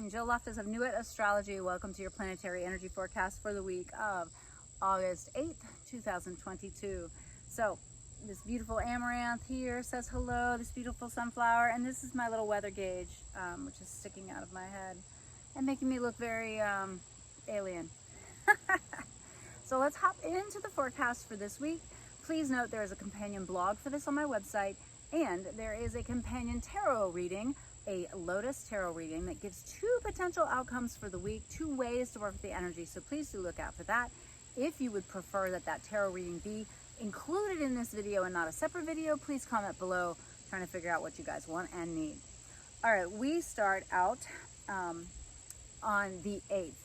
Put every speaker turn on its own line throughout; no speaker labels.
Jill Loftus of Nuit Astrology. Welcome to your planetary energy forecast for the week of August 8th, 2022. So this beautiful amaranth here says hello, this beautiful sunflower, and this is my little weather gauge, which is sticking out of my head and making me look very alien. So let's hop into the forecast for this week. Please note there is a companion blog for this on my website, and there is a companion tarot reading, a Lotus tarot reading that gives two potential outcomes for the week, two ways to work with the energy. So please do look out for that. If you would prefer that tarot reading be included in this video and not a separate video, please comment below, trying to figure out what you guys want and need. All right, we start out on the 8th.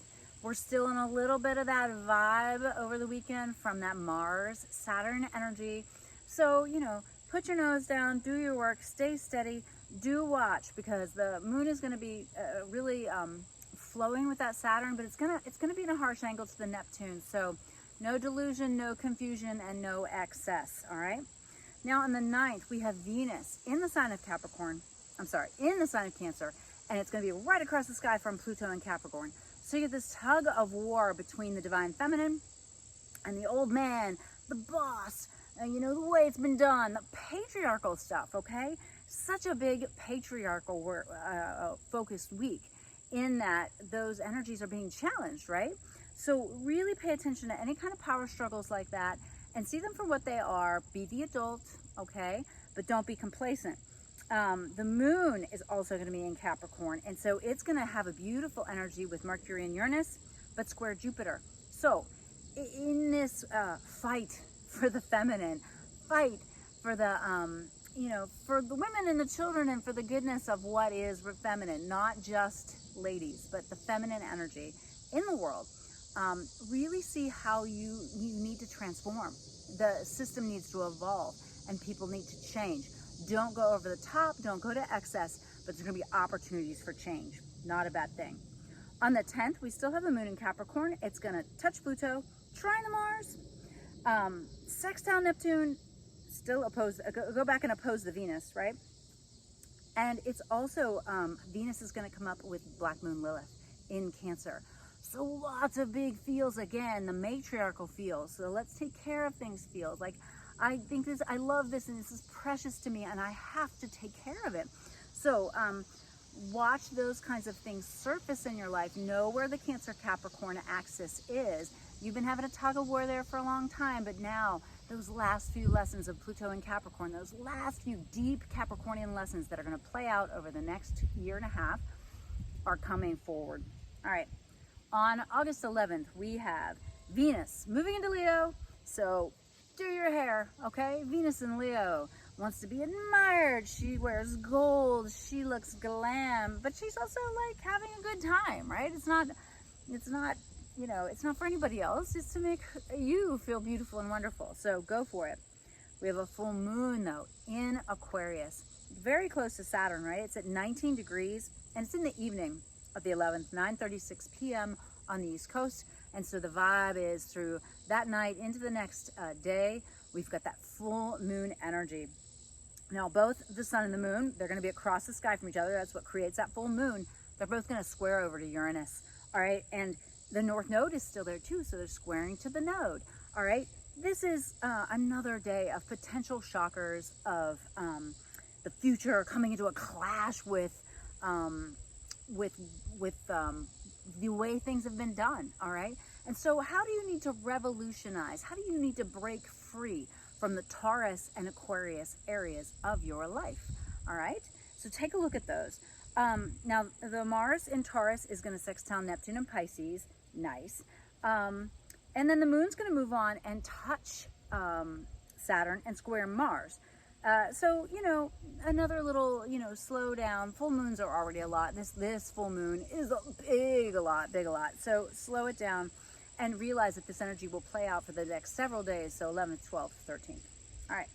We're still in a little bit of that vibe over the weekend from that Mars Saturn energy. So, put your nose down, do your work, stay steady, do watch, because the moon is going to be really flowing with that Saturn, but it's gonna be in a harsh angle to the Neptune. So no delusion, no confusion, and no excess. All right. Now on the 9th, we have Venus in the sign of in the sign of Cancer, and it's going to be right across the sky from Pluto and Capricorn. So you get this tug of war between the divine feminine and the old man, the boss, the way it's been done, the patriarchal stuff, okay? Such a big patriarchal focused week in that those energies are being challenged, right? So really pay attention to any kind of power struggles like that and see them for what they are. Be the adult, okay? But don't be complacent. The moon is also going to be in Capricorn, and so it's going to have a beautiful energy with Mercury and Uranus, but square Jupiter. So in this fight for the feminine, fight for the for the women and the children, and for the goodness of what is feminine, not just ladies, but the feminine energy in the world. Really see how you need to transform. The system needs to evolve, and people need to change. Don't go over the top, don't go to excess, but there's going to be opportunities for change. Not a bad thing. On the 10th, we still have the moon in Capricorn. It's going to touch Pluto, trine the Mars, sextile Neptune, still oppose, go back and oppose the Venus, right? And it's also, Venus is going to come up with Black Moon Lilith in Cancer. So lots of big feels again, the matriarchal feels. So let's take care of things feels. Like, I love this, and this is precious to me, and I have to take care of it. So watch those kinds of things surface in your life. Know where the Cancer Capricorn axis is. You've been having a tug of war there for a long time, but now those last few lessons of Pluto and Capricorn, those last few deep Capricornian lessons that are going to play out over the next year and a half are coming forward. All right. On August 11th, we have Venus moving into Leo. So do your hair, okay? Venus in Leo wants to be admired. She wears gold. She looks glam, but she's also like having a good time, right? It's not for anybody else. It's to make you feel beautiful and wonderful. So go for it. We have a full moon though in Aquarius, very close to Saturn, right? It's at 19 degrees, and it's in the evening of the 11th, 9:36 p.m. on the East Coast. And so the vibe is through that night into the next day, we've got that full moon energy. Now, both the sun and the moon, they're going to be across the sky from each other. That's what creates that full moon. They're both going to square over to Uranus. All right. And the North Node is still there too. So they're squaring to the node. All right. This is another day of potential shockers of the future coming into a clash with the way things have been done. All right. And so how do you need to revolutionize? How do you need to break free from the Taurus and Aquarius areas of your life? All right. So take a look at those. Now the Mars in Taurus is going to sextile Neptune and Pisces. Nice. And then the moon's going to move on and touch Saturn and square Mars. So, another little, slow down. Full moons are already a lot. This full moon is big a lot. So slow it down and realize that this energy will play out for the next several days. So 11th, 12th, 13th. All right.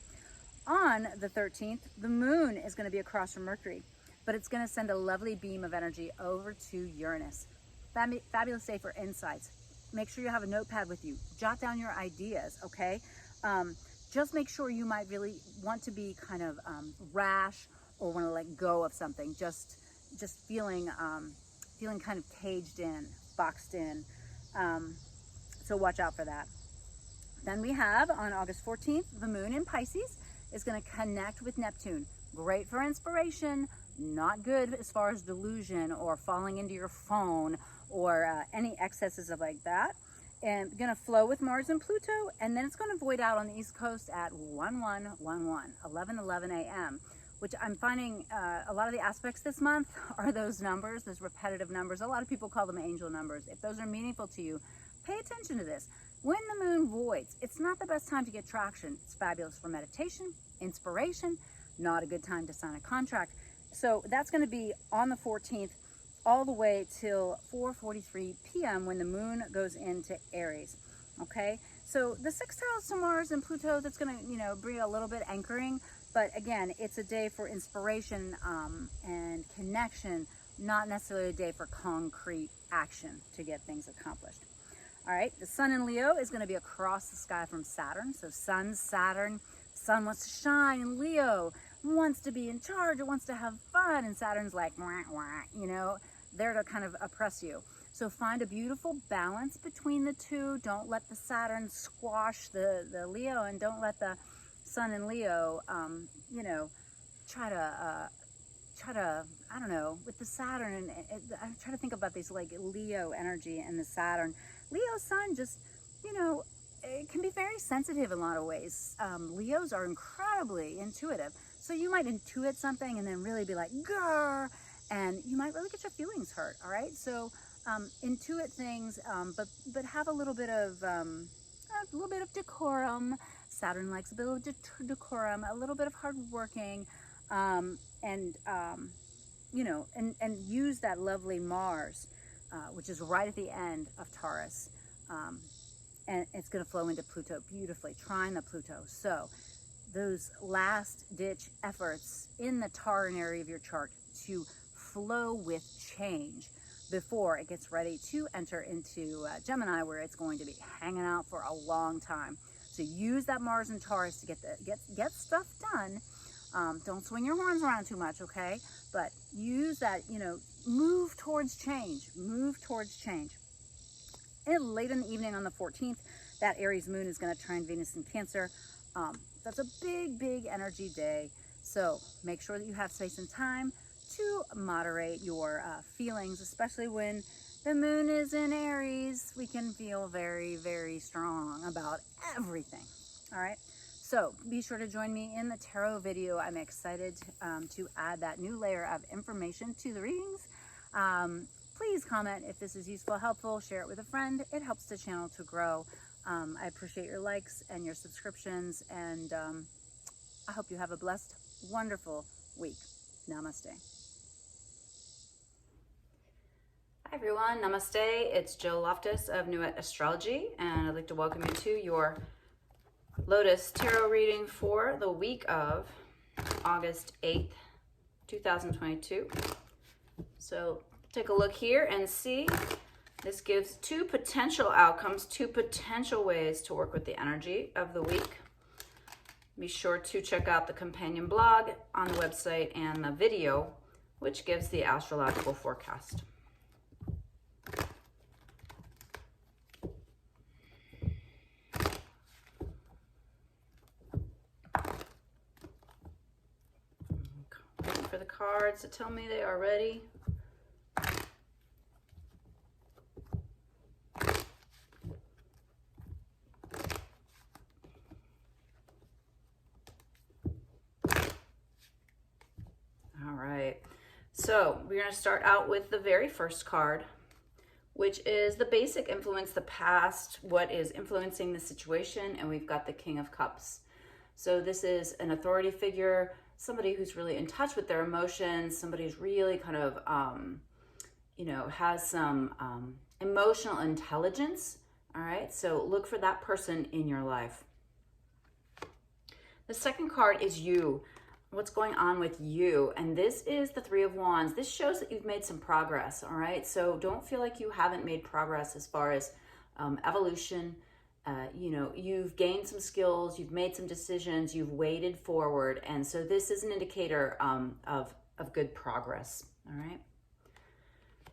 On the 13th, the moon is going to be across from Mercury, but it's going to send a lovely beam of energy over to Uranus. Fabulous day for insights. Make sure you have a notepad with you. Jot down your ideas, okay? Just make sure you might really want to be kind of rash or want to let go of something. Just feeling feeling kind of caged in, boxed in. So watch out for that. Then we have on August 14th, the moon in Pisces is going to connect with Neptune. Great for inspiration, not good as far as delusion or falling into your phone or any excesses of like that. And going to flow with Mars and Pluto, and then it's going to void out on the East Coast at 11:11 a.m., which I'm finding a lot of the aspects this month are those numbers, those repetitive numbers. A lot of people call them angel numbers. If those are meaningful to you, pay attention to this. When the moon voids, it's not the best time to get traction. It's fabulous for meditation, inspiration, not a good time to sign a contract. So that's going to be on the 14th all the way till 4:43 p.m. when the moon goes into Aries. Okay, so the sextiles to Mars and Pluto, that's going to, bring a little bit anchoring, but again, it's a day for inspiration and connection, not necessarily a day for concrete action to get things accomplished. All right, the sun in Leo is going to be across the sky from Saturn. So Saturn, sun wants to shine, and Leo wants to be in charge, it wants to have fun, and Saturn's like, wah, wah, there to kind of oppress you. So find a beautiful balance between the two. Don't let the Saturn squash the Leo, and don't let the sun in Leo, try to, I don't know, with the Saturn, and I'm trying to think about these like Leo energy and the Saturn. Leo sun just, it can be very sensitive in a lot of ways. Leos are incredibly intuitive. So you might intuit something and then really be like, grr, and you might really get your feelings hurt, all right? So intuit things, but have a little bit of decorum. Saturn likes a bit of decorum, a little bit of hard working, and use that lovely Mars, which is right at the end of Taurus, and it's going to flow into Pluto beautifully, trine the Pluto. So those last ditch efforts in the Tauran area of your chart to flow with change before it gets ready to enter into Gemini, where it's going to be hanging out for a long time. So use that Mars and Taurus to get stuff done. Don't swing your horns around too much, okay? But use that, move towards change. And late in the evening on the 14th, that Aries moon is going to trine Venus in Cancer. That's a big energy day. So make sure that you have space and time to moderate your feelings, especially when the moon is in Aries. We can feel very strong about everything. All right. So be sure to join me in the tarot video. I'm excited to add that new layer of information to the readings. Please comment if this is useful, helpful, share it with a friend. It helps the channel to grow. I appreciate your likes and your subscriptions, and I hope you have a blessed, wonderful week. Namaste. Hi everyone, namaste. It's Jill Loftus of Nuit Astrology, and I'd like to welcome you to your Lotus Tarot reading for the week of August 8th, 2022. So take a look here and see. This gives two potential outcomes, two potential ways to work with the energy of the week. Be sure to check out the companion blog on the website and the video, which gives the astrological forecast. Waiting for the cards to tell me they are ready. So we're going to start out with the very first card, which is the basic influence, the past, what is influencing the situation, and we've got the King of Cups. So this is an authority figure, somebody who's really in touch with their emotions, somebody who's really kind of, has some emotional intelligence, all right? So look for that person in your life. The second card is you. What's going on with you? And this is the Three of Wands. This shows that you've made some progress, all right? So don't feel like you haven't made progress as far as evolution. You've gained some skills, you've made some decisions, you've waded forward. And so this is an indicator of good progress, all right?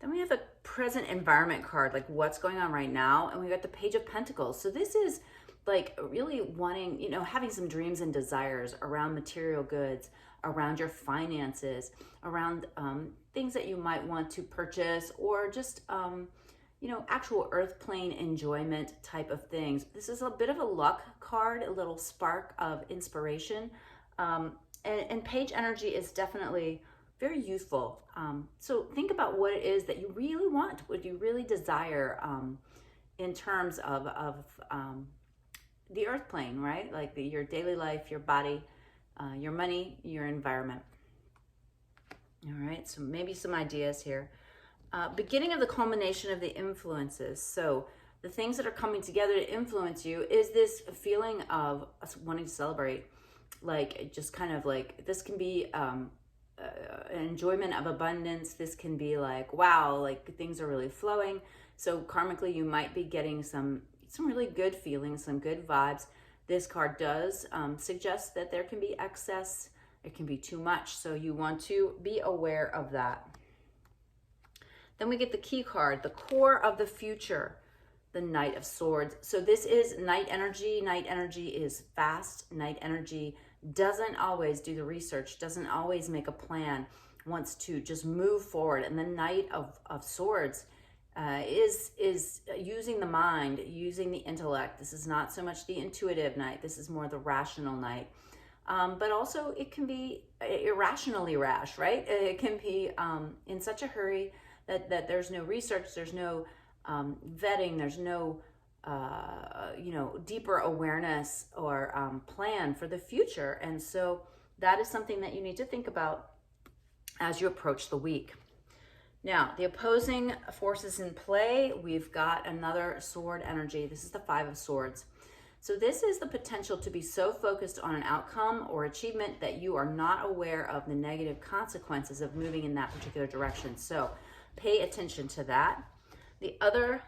Then we have the present environment card, like what's going on right now. And we got the Page of Pentacles. So this is like really wanting, you know, having some dreams and desires around material goods, around your finances, around things that you might want to purchase, or just, you know, actual earth plane enjoyment type of things. This is a bit of a luck card, a little spark of inspiration. And page energy is definitely very youthful. So think about what it is that you really want, what you really desire in terms of the earth plane, right? Like your daily life, your body, your money, your environment. All right, so maybe some ideas here. Beginning of the culmination of the influences. So the things that are coming together to influence you is this feeling of us wanting to celebrate. Like just kind of like, this can be an enjoyment of abundance. This can be like, wow, like things are really flowing. So karmically, you might be getting some really good feelings, some good vibes. This card does suggest that there can be excess, it can be too much. So you want to be aware of that. Then we get the key card, the core of the future, the Knight of Swords. So this is night energy. Night energy is fast. Night energy doesn't always do the research, doesn't always make a plan, wants to just move forward. And the Knight of Swords is using the mind, using the intellect. This is not so much the intuitive Knight. This is more the rational Knight. But also it can be irrationally rash, right? It can be in such a hurry that there's no research, there's no vetting, there's no you know, deeper awareness or plan for the future. And so that is something that you need to think about as you approach the week. Now, the opposing forces in play, we've got another sword energy. This is the Five of Swords. So this is the potential to be so focused on an outcome or achievement that you are not aware of the negative consequences of moving in that particular direction. So pay attention to that. The other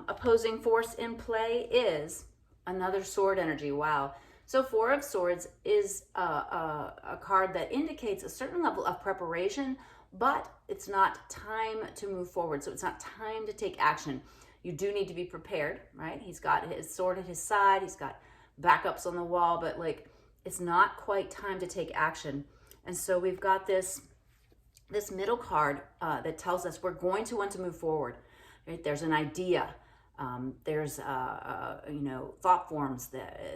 opposing force in play is another sword energy. Wow. So Four of Swords is a card that indicates a certain level of preparation, but it's not time to move forward. So it's not time to take action. You do need to be prepared, right? He's got his sword at his side. He's got backups on the wall, but like it's not quite time to take action. And so we've got this middle card that tells us we're going to want to move forward. Right? There's an idea. There's you know, thought forms,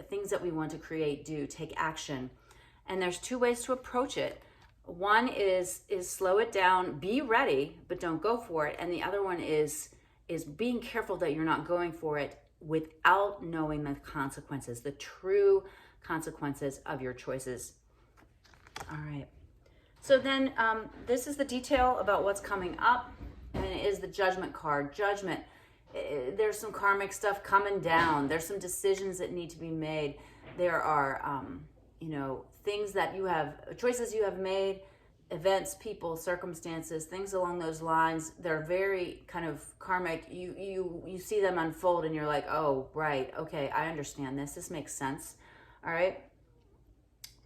things that we want to create, do, take action. And there's two ways to approach it. One is slow it down, be ready, but don't go for it. And the other one is being careful that you're not going for it without knowing the consequences, the true consequences of your choices. All right. So then this is the detail about what's coming up, and it is the Judgment card. Judgment. There's some karmic stuff coming down. There's some decisions that need to be made. There are, you know, things that you have, choices you have made, events, people, circumstances, things along those lines. They're very kind of karmic. You see them unfold and you're like, oh, right, okay, I understand this. This makes sense. All right.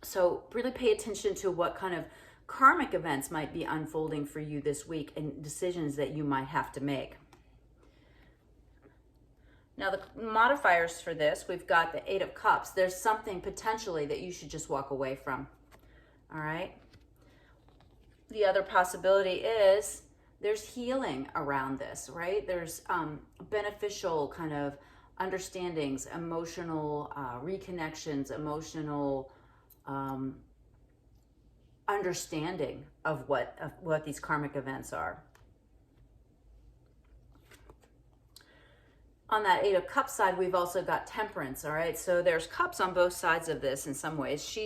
So really pay attention to what kind of karmic events might be unfolding for you this week and decisions that you might have to make. Now the modifiers for this, we've got the Eight of Cups. There's something potentially that you should just walk away from. All right. The other possibility is there's healing around this, right? There's beneficial kind of understandings, emotional reconnections, emotional understanding of what these karmic events are. On that Eight of Cups side, we've also got Temperance, all right? So there's cups on both sides of this in some ways.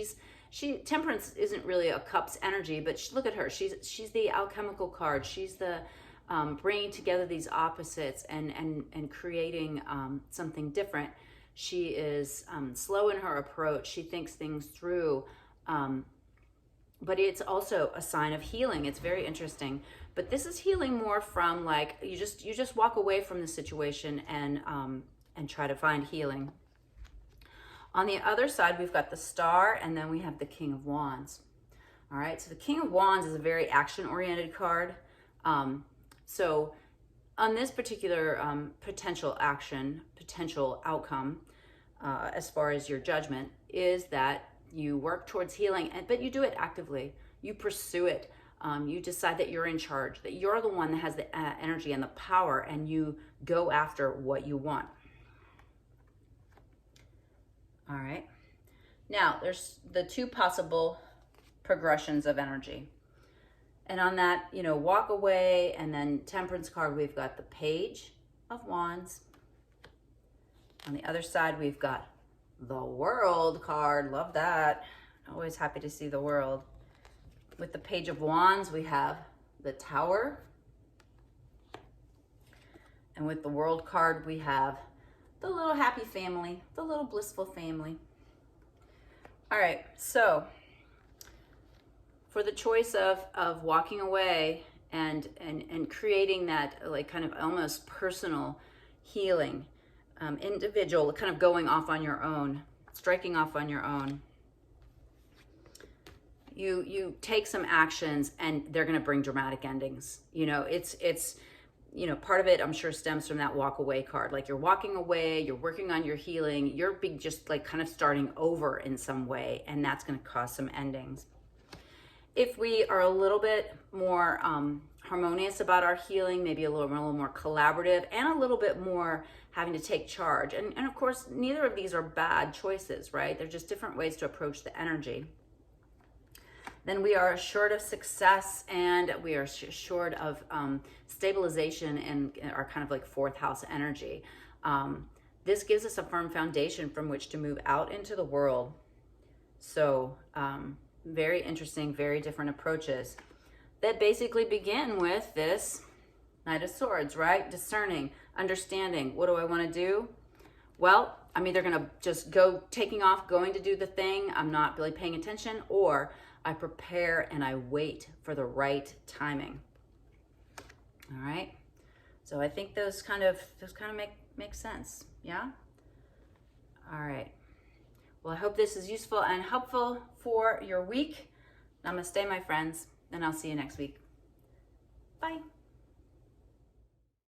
Temperance isn't really a cups energy, but look at her. She's the alchemical card. She's the bringing together these opposites and creating something different. She is slow in her approach. She thinks things through, but it's also a sign of healing. It's very interesting. But this is healing more from like you just walk away from the situation and try to find healing. On the other side, we've got the Star, and then we have the King of Wands. All right, so the King of Wands is a very action-oriented card. So on this particular potential action, potential outcome, as far as your judgment, is that you work towards healing, but you do it actively. You pursue it. You decide that you're in charge, that you're the one that has the energy and the power, and you go after what you want. All right. Now, there's the two possible progressions of energy. And on that, walk away, and then Temperance card, we've got the Page of Wands. On the other side, we've got the World card. Love that. Always happy to see the World. With the Page of Wands, we have the Tower. And with the World card, we have the little happy family, the little blissful family. All right, so for the choice of walking away and creating that like kind of almost personal healing, individual, kind of going off on your own, striking off on your own, you take some actions and they're going to bring dramatic endings. It's part of it, I'm sure, stems from that walk away card. Like, you're walking away, you're working on your healing, you're just like kind of starting over in some way, and that's going to cause some endings. If we are a little bit more harmonious about our healing, maybe a little more collaborative, and a little bit more having to take charge. And of course, neither of these are bad choices, right? They're just different ways to approach the energy. Then we are assured of success, and we are assured of stabilization in our kind of like fourth house energy. This gives us a firm foundation from which to move out into the world. So very interesting, very different approaches that basically begin with this Knight of Swords, right? Discerning, understanding, what do I want to do? Well, I'm either going to just go taking off, going to do the thing, I'm not really paying attention, or I prepare and I wait for the right timing. All right. So I think those kind of make sense. Yeah. All right. Well, I hope this is useful and helpful for your week. Namaste, my friends, and I'll see you next week. Bye.